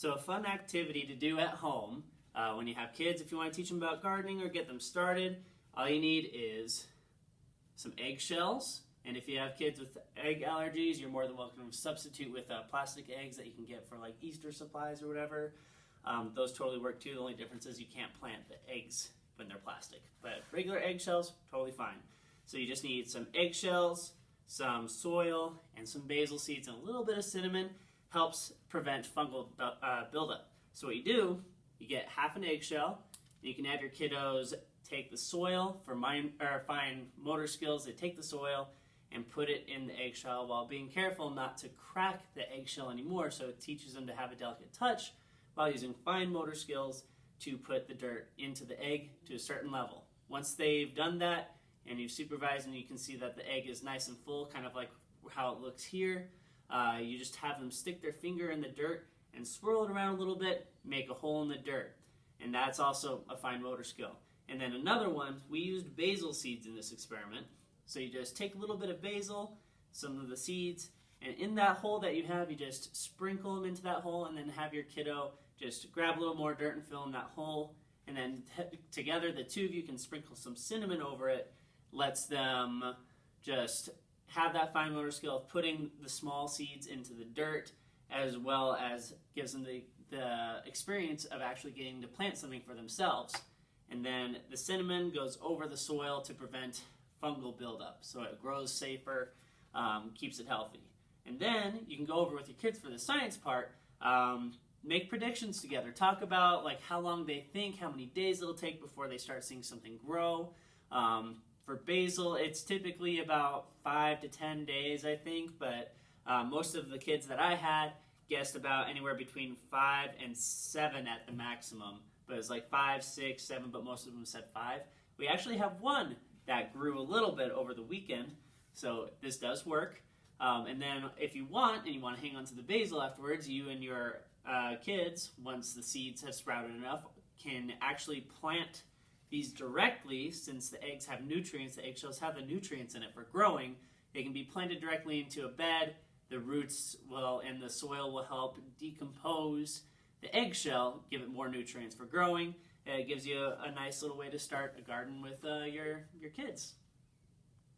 So a fun activity to do at home when you have kids, if you want to teach them about gardening or get them started, all you need is some eggshells. And if you have kids with egg allergies, you're more than welcome to substitute with plastic eggs that you can get for like Easter supplies or whatever. Those totally work too. The only difference is you can't plant the eggs when they're plastic. But regular eggshells, totally fine. So you just need some eggshells, some soil, and some basil seeds, and a little bit of cinnamon. Helps prevent fungal buildup. So what you do, you get half an eggshell. You can have your kiddos take the soil for fine motor skills. They take the soil and put it in the eggshell while being careful not to crack the eggshell anymore. So it teaches them to have a delicate touch while using fine motor skills to put the dirt into the egg to a certain level. Once they've done that and you've supervised and you can see that the egg is nice and full, kind of like how it looks here, you just have them stick their finger in the dirt and swirl it around a little bit, make a hole in the dirt. And that's also a fine motor skill. And then another one, we used basil seeds in this experiment. So you just take a little bit of basil, some of the seeds, and in that hole that you have, you just sprinkle them into that hole and then have your kiddo just grab a little more dirt and fill in that hole. And then together, the two of you can sprinkle some cinnamon over it, lets them just have that fine motor skill of putting the small seeds into the dirt, as well as gives them the experience of actually getting to plant something for themselves. And then the cinnamon goes over the soil to prevent fungal buildup, so it grows safer, keeps it healthy. And then you can go over with your kids for the science part, make predictions together, talk about like how long they think, how many days it'll take before they start seeing something grow. For basil, it's typically about 5 to 10 days, I think, but most of the kids that I had guessed about anywhere between 5 and 7 at the maximum. But it was like 5, 6, 7, but most of them said 5. We actually have one that grew a little bit over the weekend, so this does work. And then if you want, and you want to hang on to the basil afterwards, you and your kids, once the seeds have sprouted enough, can actually plant these directly. Since the eggs have nutrients, the eggshells have the nutrients in it for growing, they can be planted directly into a bed. The roots and the soil will help decompose the eggshell, give it more nutrients for growing. It gives you a nice little way to start a garden with your kids.